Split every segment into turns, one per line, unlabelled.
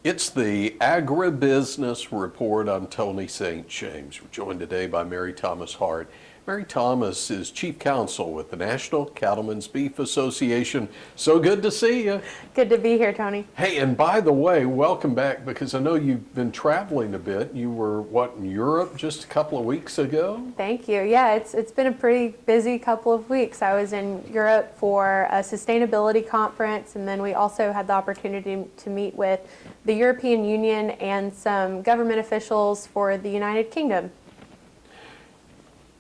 It's the Agribusiness Report. I'm Tony St. James. We're joined today by Mary Thomas Hart. Mary Thomas is Chief Counsel with the National Cattlemen's Beef Association. So good to see you.
Good to be here, Tony.
Hey, and by the way, welcome back, because I know you've been traveling a bit. You were, in Europe just a couple of weeks ago?
Thank you. Yeah, it's been a pretty busy couple of weeks. I was in Europe for a sustainability conference, and then we also had the opportunity to meet with the European Union and some government officials for the United Kingdom.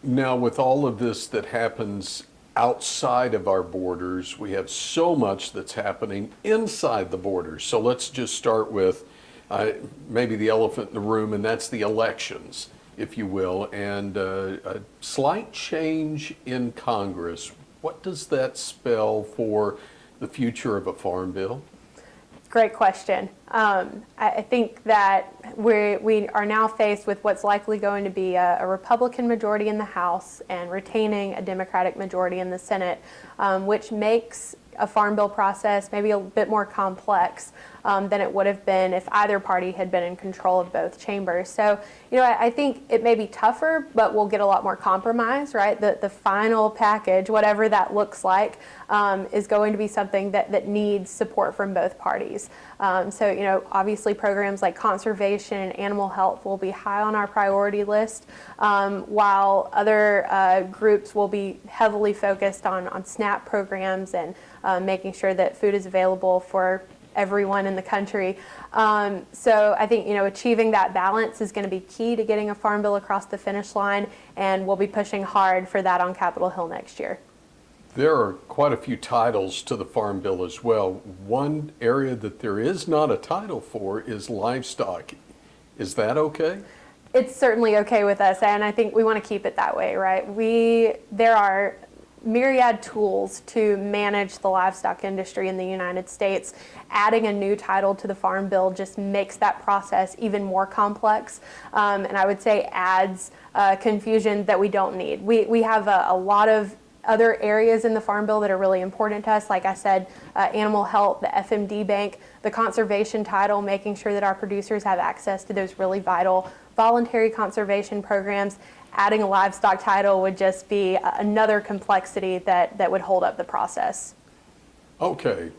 Now, with all of this that happens outside of our borders, we have so much that's happening inside the borders. So let's just start with maybe the elephant in the room, and that's the elections, if you will, and a slight change in Congress. What does that spell for the future of a farm bill?
Great question. I think that we are now faced with what's likely going to be a Republican majority in the House and retaining a Democratic majority in the Senate, which makes a farm bill process maybe a bit more complex than it would have been if either party had been in control of both chambers. So, I think it may be tougher, but we'll get a lot more compromise, right? The final package, whatever that looks like, is going to be something that needs support from both parties. So, obviously programs like conservation and animal health will be high on our priority list, while other groups will be heavily focused on SNAP programs and making sure that food is available for everyone in the country. So I think, achieving that balance is going to be key to getting a farm bill across the finish line, and we'll be pushing hard for that on Capitol Hill next year.
There are quite a few titles to the farm bill as well. One area that there is not a title for is livestock. Is that okay?
It's certainly okay with us, and I think we want to keep it that way, right? There are myriad tools to manage the livestock industry in the United States. Adding a new title to the farm bill just makes that process even more complex, and I would say adds confusion that we don't need. We have a lot of other areas in the farm bill that are really important to us. Like I said, animal health, the FMD bank, the conservation title, making sure that our producers have access to those really vital voluntary conservation programs. Adding a livestock title would just be another complexity that would hold up the process.
Okay.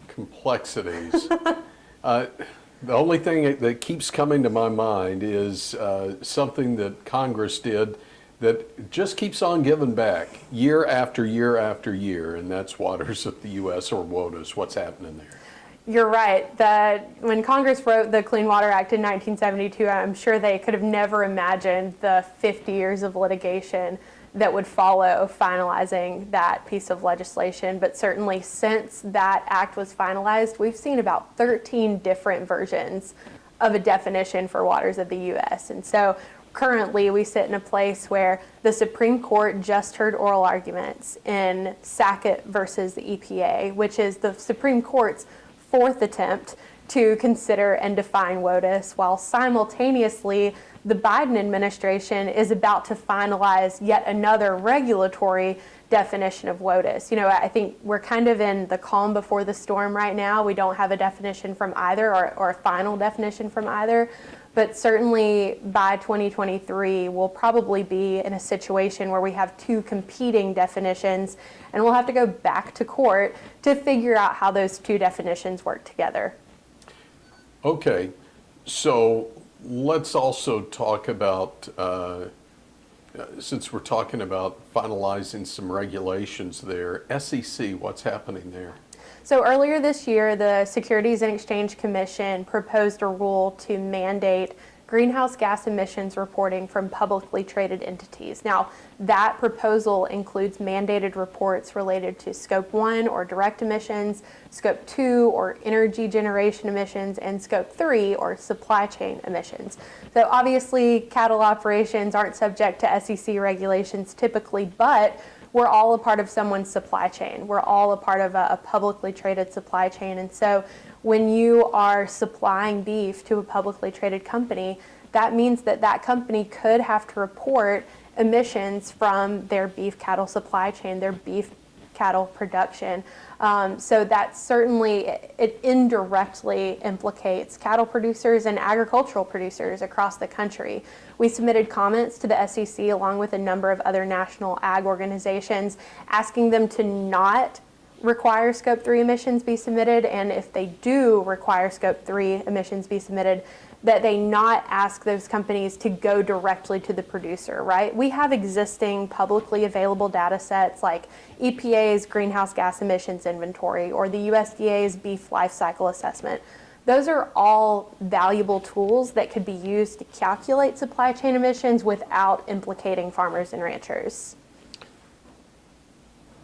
Complexities. The only thing that keeps coming to my mind is something that Congress did that just keeps on giving back year after year after year, and that's Waters of the U.S. or WOTUS. What's happening there?
You're right. When Congress wrote the Clean Water Act in 1972, I'm sure they could have never imagined the 50 years of litigation that would follow finalizing that piece of legislation. But certainly since that act was finalized, we've seen about 13 different versions of a definition for waters of the U.S. And so currently we sit in a place where the Supreme Court just heard oral arguments in Sackett versus the EPA, which is the Supreme Court's fourth attempt to consider and define WOTUS, while simultaneously the Biden administration is about to finalize yet another regulatory definition of WOTUS. I think we're kind of in the calm before the storm right now. We don't have a definition from either or a final definition from either, but certainly by 2023, we'll probably be in a situation where we have two competing definitions, and we'll have to go back to court to figure out how those two definitions work together.
Okay, so let's also talk about, since we're talking about finalizing some regulations there, SEC, what's happening there?
So earlier this year, the Securities and Exchange Commission proposed a rule to mandate greenhouse gas emissions reporting from publicly traded entities. Now, that proposal includes mandated reports related to Scope 1 or direct emissions, Scope 2 or energy generation emissions, and Scope 3 or supply chain emissions. So obviously, cattle operations aren't subject to SEC regulations typically, but we're all a part of someone's supply chain. We're all a part of a publicly traded supply chain. And so when you are supplying beef to a publicly traded company, that means that that company could have to report emissions from their beef cattle supply chain, their beef cattle production. So that certainly, it indirectly implicates cattle producers and agricultural producers across the country. We submitted comments to the SEC along with a number of other national ag organizations asking them to not require Scope 3 emissions be submitted, and if they do require Scope 3 emissions be submitted, that they not ask those companies to go directly to the producer, right? We have existing publicly available data sets like EPA's greenhouse gas emissions inventory or the USDA's beef life cycle assessment. Those are all valuable tools that could be used to calculate supply chain emissions without implicating farmers and ranchers.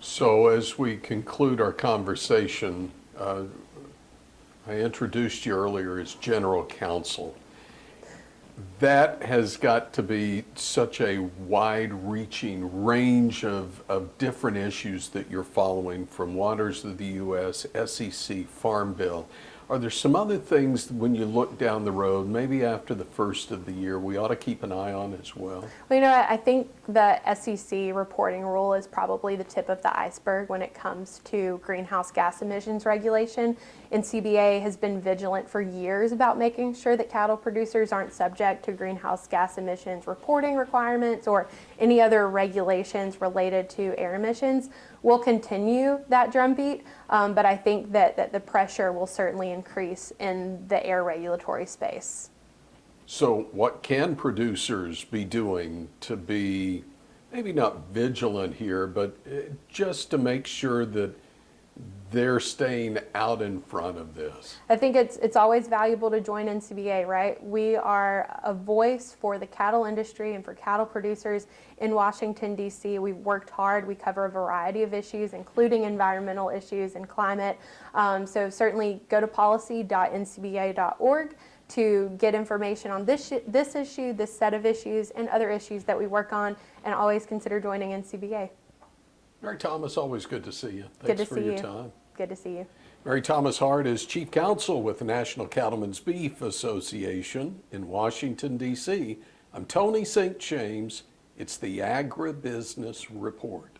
So as we conclude our conversation, I introduced you earlier as General Counsel. That has got to be such a wide-reaching range of different issues that you're following, from Waters of the U.S., SEC, Farm Bill. Are there some other things when you look down the road, maybe after the first of the year, we ought to keep an eye on as well?
Well, I think the SEC reporting rule is probably the tip of the iceberg when it comes to greenhouse gas emissions regulation. NCBA has been vigilant for years about making sure that cattle producers aren't subject to greenhouse gas emissions reporting requirements or any other regulations related to air emissions. We'll continue that drumbeat, but I think that the pressure will certainly increase in the air regulatory space.
So what can producers be doing to be, maybe not vigilant here, but just to make sure that they're staying out in front of this?
I think it's always valuable to join NCBA, right? We are a voice for the cattle industry and for cattle producers in Washington, D.C. We've worked hard. We cover a variety of issues, including environmental issues and climate. So certainly go to policy.ncba.org to get information on this issue, this set of issues, and other issues that we work on, and always consider joining NCBA.
Mary Thomas, always good to see you.
Good to
Thanks for
see
your
you.
time.
Good to see you.
Mary Thomas Hart is Chief Counsel with the National Cattlemen's Beef Association in Washington, D.C. I'm Tony St. James. It's the Agribusiness Report.